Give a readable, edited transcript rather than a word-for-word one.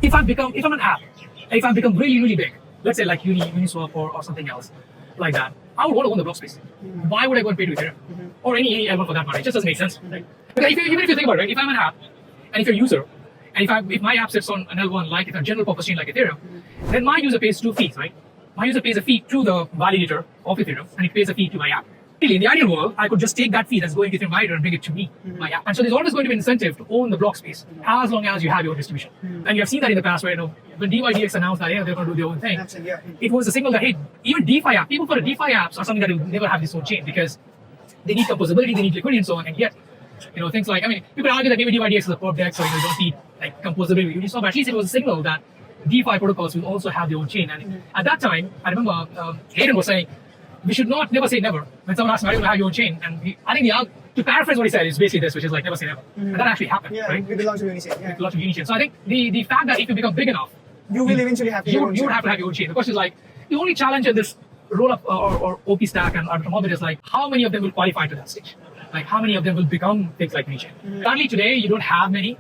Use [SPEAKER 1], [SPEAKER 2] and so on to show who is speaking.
[SPEAKER 1] if I'm an app, if I've become really, really big, let's say like Uniswap or something else like that, I would want to own the block space. Why would I go and pay to Ethereum? Or any L1 for that matter? It just doesn't make sense. Right? Because even if you think about it, right? If I'm an app, and if you're a user, and if my app sits on an L1 like it's a general purpose chain like Ethereum, then my user pays two fees, right? My user pays a fee to the validator of Ethereum, and it pays a fee to my app. Really, in the ideal world, I could just take that fee that's going to Ethereum validator and bring it to me, my app. And so there's always going to be an incentive to own the block space as long as you have your own distribution. And you have seen that in the past where, when DYDX announced that they're going to do their own thing, it was a signal that, hey, even DeFi app, people for the DeFi apps are something that will never have this own chain because they need composability, they need liquidity and so on. And yet, things like, you could argue that maybe DYDX is a perp deck, so you don't need like composability with Uniswap, but at least it was a signal that DeFi protocols will also have their own chain. And at that time, I remember Hayden was saying, we should never say never. When someone asks, are you going to have your own chain? And I think to paraphrase what he said is basically this, which is like never say never. And that actually happened, right?
[SPEAKER 2] With the launch of Unichain.
[SPEAKER 1] With the launch of Unichain. So I think the fact that if you become big enough,
[SPEAKER 2] you will eventually have your own chain.
[SPEAKER 1] You would have to have your own chain. The question is like, the only challenge in this roll-up or OP stack and Orbit is like, how many of them will qualify to that stage? Like, how many of them will become things like Unichain? Currently today, you don't have many.